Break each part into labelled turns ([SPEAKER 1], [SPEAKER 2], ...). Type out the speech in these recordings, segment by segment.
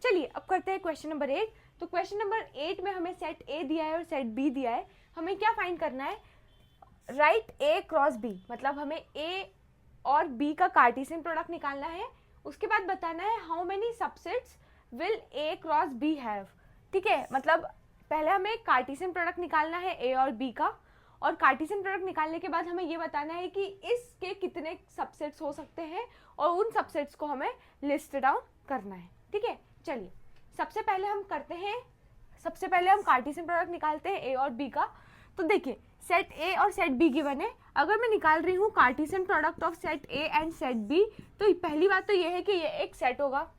[SPEAKER 1] चलिए अब करते हैं क्वेश्चन नंबर 8। तो क्वेश्चन नंबर 8 में हमें सेट ए दिया है और सेट बी दिया है। हमें क्या फाइंड करना है? राइट ए क्रॉस बी, मतलब हमें ए और बी का कार्टेशियन प्रोडक्ट निकालना है। उसके बाद बताना है how many subsets will A cross B have. ठीक है, मतलब पहले हमें कार्टेशियन प्रोडक्ट निकालना है ए और बी का, और कार्टेशियन प्रोडक्ट निकालने के बाद हमें ये बताना है कि इसके कितने सबसेट्स हो सकते हैं और उन सबसेट्स को हमें लिस्ट डाउन करना है। ठीक है, चलिए सबसे पहले हम कार्टेशियन प्रोडक्ट निकालते हैं ए और बी का। तो देखिए सेट ए और सेट बी गिवन है। अगर मैं निकाल रही हूँ Cartesian product of set A and set B, तो पहली बात तो ये है कि ये एक सेट होगा।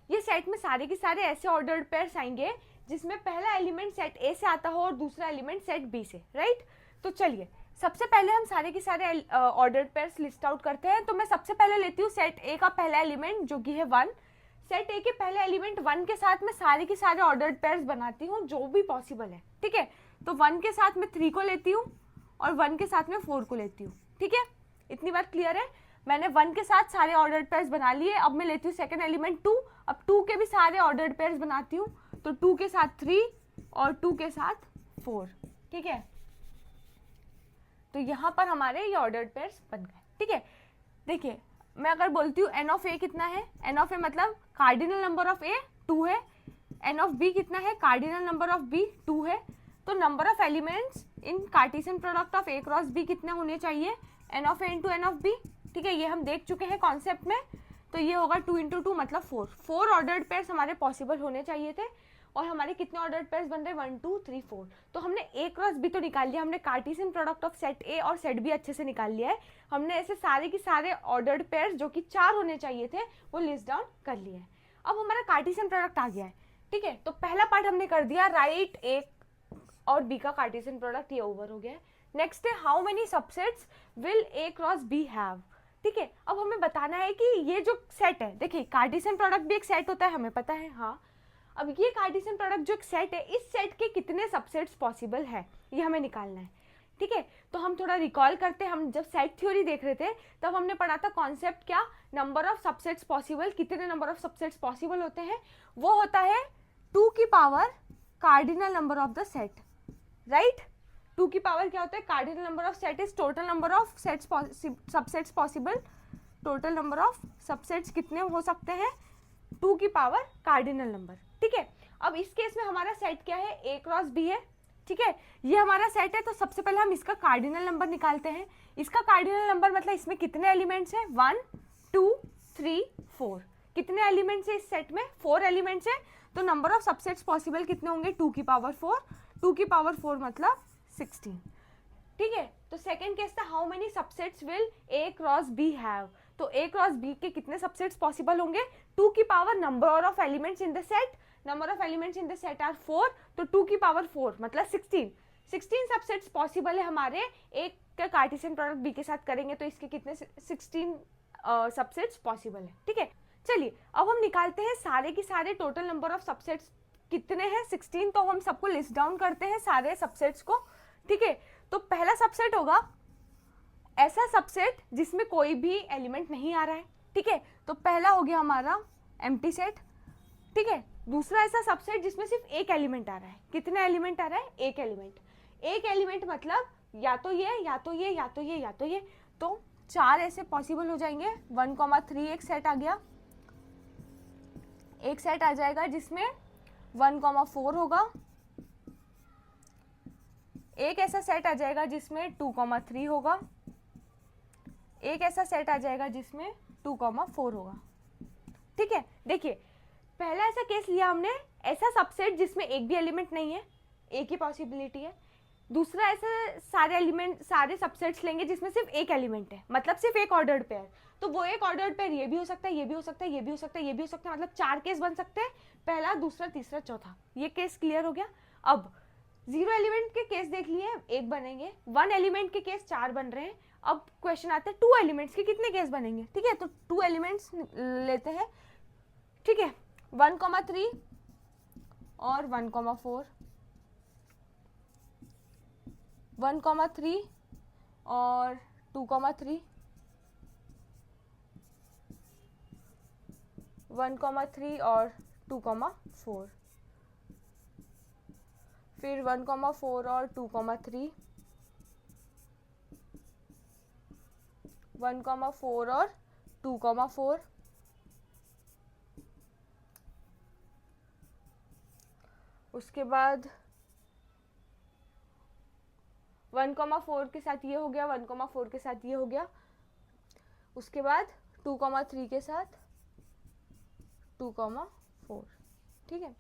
[SPEAKER 1] ये सेट में सारे के सारे ऐसे ऑर्डर्ड पेयर्स आएंगे जिसमें पहला एलिमेंट सेट ए से आता हो और दूसरा एलिमेंट सेट बी से, राइट। तो चलिए सबसे पहले हम सारे के सारे ऑर्डर्ड पेयर्स लिस्ट आउट करते हैं। तो मैं सबसे पहले लेती हूँ सेट ए का पहला एलिमेंट जो कि है 1। सेट ए के पहले एलिमेंट 1 के साथ मैं सारे के सारे ऑर्डर्ड पेयर्स बनाती हूँ जो भी पॉसिबल है। ठीक है, तो 1 के साथ मैं 3 को लेती हूँ और 1 के साथ में 4 को लेती हूँ। ठीक है, इतनी बात क्लियर है। मैंने 1 के साथ सारे ऑर्डर्ड पेयर्स बना लिए। अब मैं लेती हूँ सेकंड एलिमेंट 2। अब 2 के भी सारे ऑर्डर्ड पेयर्स बनाती हूँ। तो 2 के साथ 3 और 2 के साथ 4। ठीक है, तो यहाँ पर हमारे ये ऑर्डर्ड पेयर्स बन गए। ठीक है, देखिए मैं अगर बोलती हूँ एन ऑफ ए कितना है, एन ऑफ ए मतलब कार्डिनल नंबर ऑफ ए 2 है, एन ऑफ बी कितना है, कार्डिनल नंबर ऑफ बी 2 है। तो number of elements in Cartesian product of A cross B कितने होने चाहिए, n of A into n of B. ठीक है, ये हम देख चुके हैं कॉन्सेप्ट में। तो ये होगा 2 इंटू 2 मतलब 4 ऑर्डर्ड पेयर्स हमारे पॉसिबल होने चाहिए थे। और हमारे कितने ऑर्डर्ड पेयर्स बन रहे हैं, 1 2 3 4। तो हमने ए क्रॉस बी तो निकाल लिया, हमने कार्टेशियन प्रोडक्ट ऑफ सेट ए और सेट बी अच्छे से निकाल लिया है। हमने ऐसे सारे के सारे ऑर्डर्ड पेयर्स जो कि 4 होने चाहिए थे वो लिस्ट डाउन कर लिए हैं। अब हमारा कार्टेशियन प्रोडक्ट आ गया है। ठीक है, तो पहला पार्ट हमने कर दिया, राइट ए और बी का कार्टेशियन प्रोडक्ट, ये ओवर हो गया है। नेक्स्ट है how many subsets will A cross B have. ठीक है, अब हमें बताना है कि ये जो सेट है, देखिए कार्टेशियन प्रोडक्ट भी एक सेट होता है, हमें पता है। हाँ, अब ये कार्टेशियन प्रोडक्ट जो एक सेट है, इस सेट के कितने सबसेट्स पॉसिबल है ये हमें निकालना है। ठीक है, तो हम थोड़ा रिकॉल करते हैं। हम जब सेट थ्योरी देख रहे थे तब हमने पढ़ा था कॉन्सेप्ट क्या, नंबर ऑफ सबसेट्स पॉसिबल। कितने नंबर ऑफ सबसेट्स पॉसिबल होते हैं, वो होता है 2 की power cardinal number of the set, right. 2 की पावर क्या होता है, cardinal number of set is total number of subsets possible. Total number of subsets कितने हो सकते हैं, 2 की पावर कार्डिनल नंबर। ठीक है, अब इस केस में हमारा सेट क्या है, ए क्रॉस बी है। ठीक है, ये हमारा सेट है। तो सबसे पहले हम इसका कार्डिनल नंबर निकालते हैं। इसका कार्डिनल नंबर मतलब इसमें कितने एलिमेंट्स हैं, 1 2 3 4। कितने एलिमेंट्स है इस सेट में, 4 एलिमेंट्स है। तो नंबर ऑफ सबसेट्स पॉसिबल कितने होंगे, 2 की पावर 4। 2 की पावर 4 मतलब 16। ठीक है, तो सेकंड केस था how many subsets will A cross B have. तो ए क्रॉस बी के कितने सबसेट्स पॉसिबल होंगे, 2 की power number of elements in the set. Number of elements in the set are 4, तो 2 की पावर 4 मतलब 16। 16 सबसेट्स पॉसिबल है हमारे। एक का कार्टेशियन प्रोडक्ट बी के साथ करेंगे तो इसके कितने 16 सबसेट्स पॉसिबल है। ठीक है, चलिए अब हम निकालते हैं सारे के सारे टोटल नंबर ऑफ सबसेट्स कितने हैं, 16। तो हम सबको लिस्ट डाउन करते हैं सारे सबसेट्स को। ठीक है, तो पहला सबसेट होगा ऐसा सबसेट जिसमें कोई भी एलिमेंट नहीं आ रहा है। ठीक है, तो पहला हो गया हमारा एम्प्टी सेट। ठीक है, दूसरा ऐसा सबसेट जिसमें सिर्फ एक एलिमेंट आ रहा है। कितने एलिमेंट आ रहा है, एक एलिमेंट। एक एलिमेंट मतलब या तो ये या तो ये या तो ये या तो ये। तो 4 ऐसे पॉसिबल हो जाएंगे। 1,3 एक सेट आ गया। एक सेट आ जाएगा जिसमें 1,4 होगा। एक ऐसा सेट आ जाएगा जिसमें 2,3 होगा। एक ऐसा सेट आ जाएगा जिसमें 2,4 होगा। ठीक है, देखिए पहला ऐसा केस लिया हमने, ऐसा सबसेट जिसमें एक भी एलिमेंट नहीं है, एक ही पॉसिबिलिटी है। दूसरा ऐसा सारे एलिमेंट सारे सबसेट्स लेंगे जिसमें सिर्फ एक एलिमेंट है, मतलब सिर्फ एक ऑर्डर्ड पेयर। तो वो एक ऑर्डर्ड पेयर ये भी हो सकता है, ये भी हो सकता है, ये भी हो सकता है, ये भी हो सकता है, मतलब 4 केस बन सकते हैं, पहला दूसरा तीसरा चौथा। ये केस क्लियर हो गया। अब 0 एलिमेंट के केस देख लिए, एक बनेंगे। 1 एलिमेंट के केस 4 बन रहे हैं। अब क्वेश्चन आता है 2 एलिमेंट्स के कितने केस बनेंगे। ठीक है, तो 2 एलिमेंट्स लेते हैं। ठीक है, 1,3 और 1,4, 1,3 और 2,3, 1,3 और 2,4, फिर 1,4 और 2,3, 1,4 और 2,4, उसके बाद 1,4 के साथ ये हो गया, 1,4 के साथ ये हो गया, उसके बाद 2,3 के साथ 2,4, ठीक है।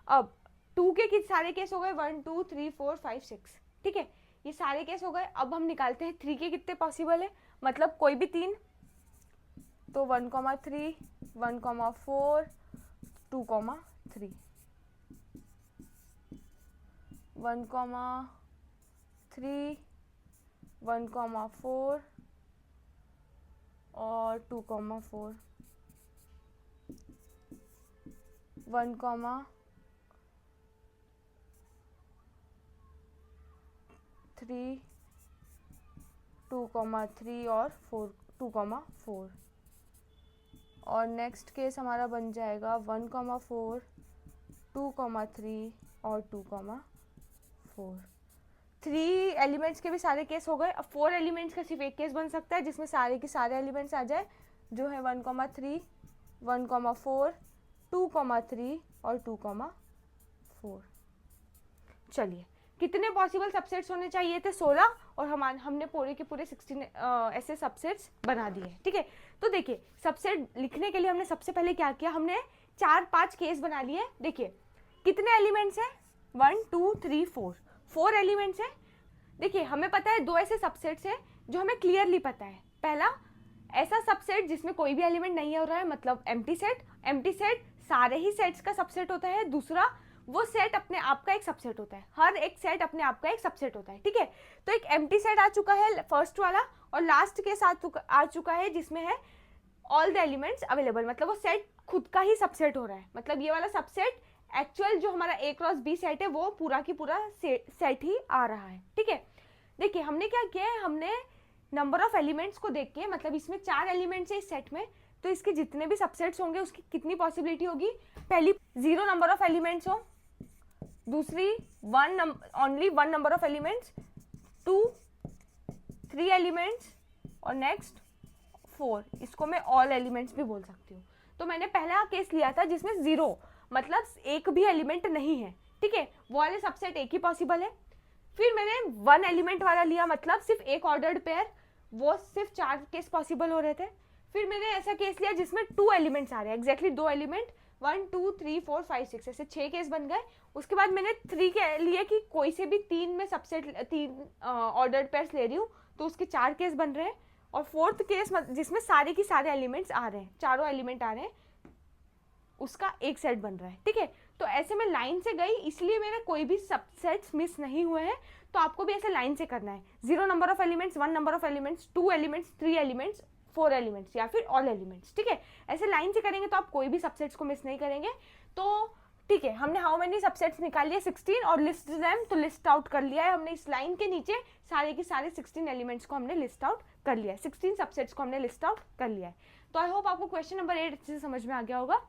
[SPEAKER 1] अब 2 के सारे केस हो गए, 1 2 3 4 5 6, ठीक है, ये सारे केस हो गए। अब हम निकालते हैं 3 के कितने पॉसिबल है, मतलब कोई भी 3, तो 1,3 1,4 2,3, 1,3 1,4 और 2,4, 1,3 2,3 और 2,4, और नेक्स्ट केस हमारा बन जाएगा 1,4 2,3 और 2,4। 3 एलिमेंट्स के भी सारे केस हो गए। अब 4 एलिमेंट्स का सिर्फ एक केस बन सकता है जिसमें सारे के सारे एलिमेंट्स आ जाए, जो है 1,3 1,4 2,3 और 2,4। चलिए, कितने पॉसिबल सबसेट्स होने चाहिए थे? 16, और हमने पूरे के पूरे 16 ऐसे सबसेट्स बना दिए, ठीक है। तो देखिए, सबसेट लिखने के लिए हमने सबसे पहले क्या किया, हमने 4-5 केस बना लिए। देखिए कितने एलिमेंट्स हैं, 1 2 3 4 एलिमेंट्स हैं। देखिए हमें पता है 2 ऐसे सबसेट्स हैं जो हमें क्लियरली पता है। पहला, ऐसा सबसेट जिसमें कोई भी एलिमेंट नहीं हो रहा है, मतलब एम्प्टी सेट। एम्प्टी सेट सारे ही सेट्स का सबसेट होता है। दूसरा, वो सेट अपने आप का एक सबसेट होता है, हर एक सेट अपने आप का एक सबसेट होता है, ठीक है। तो एक एम्प्टी सेट आ चुका है फर्स्ट वाला, और लास्ट केस आ चुका है जिसमें है ऑल द एलिमेंट्स अवेलेबल, मतलब वो सेट खुद का ही सबसेट हो रहा है। मतलब ये वाला सबसेट एक्चुअल जो हमारा A क्रॉस B सेट है वो पूरा की पूरा सेट ही आ रहा है, ठीक है। देखिए हमने क्या किया है, हमने नंबर ऑफ एलिमेंट्स को देख के, मतलब इसमें 4 एलिमेंट्स है इस सेट में, तो इसके जितने भी सबसेट्स होंगे उसकी कितनी पॉसिबिलिटी होगी, पहली 0 नंबर ऑफ एलिमेंट्स हो, दूसरी only 1 number of elements, 2 3 elements, और नेक्स्ट 4। इसको मैं ऑल एलिमेंट्स भी बोल सकती हूँ। तो मैंने पहला केस लिया था जिसमें 0 मतलब एक भी एलिमेंट नहीं है, ठीक है, वो वाले सबसेट एक ही पॉसिबल है। फिर मैंने 1 एलिमेंट वाला लिया, मतलब सिर्फ एक ऑर्डर्ड पेयर, वो सिर्फ 4 केस पॉसिबल हो रहे थे। फिर मैंने ऐसा केस लिया जिसमें 2 एलिमेंट्स आ रहे हैं, एग्जैक्टली 2 एलिमेंट, 1 2 3 4 5 6, ऐसे 6 केस बन गए। उसके बाद मैंने 3 के लिए कि कोई से भी 3 में सबसेट 3 ऑर्डर्ड पेयर्स ले रही हूँ, तो उसके 4 केस बन रहे हैं। और 4th केस जिसमें सारे की सारे एलिमेंट्स आ रहे हैं, चारों एलिमेंट आ रहे हैं, उसका एक सेट बन रहा है, ठीक है। तो ऐसे में लाइन से गई, इसलिए मेरे कोई भी सबसेट्स मिस नहीं हुए हैं। तो आपको भी ऐसे लाइन से करना है, 0 number of elements, 1 number of elements, 2 elements, 3 elements, 4 elements, या फिर ऑल एलिमेंट्स, ठीक है। ऐसे लाइन से करेंगे तो आप कोई भी सबसेट्स को मिस नहीं करेंगे। तो ठीक है, हमने हाउ मेनी सबसेट्स निकाल लिए 16, और लिस्ट देम, तो लिस्ट आउट कर लिया है हमने। इस लाइन के नीचे सारे के सारे 16 एलिमेंट्स को हमने लिस्ट आउट कर लिया है, 16 सबसेट्स को हमने लिस्ट आउट कर लिया है। तो आई होप आपको क्वेश्चन नंबर 8 अच्छे से समझ में आ गया होगा।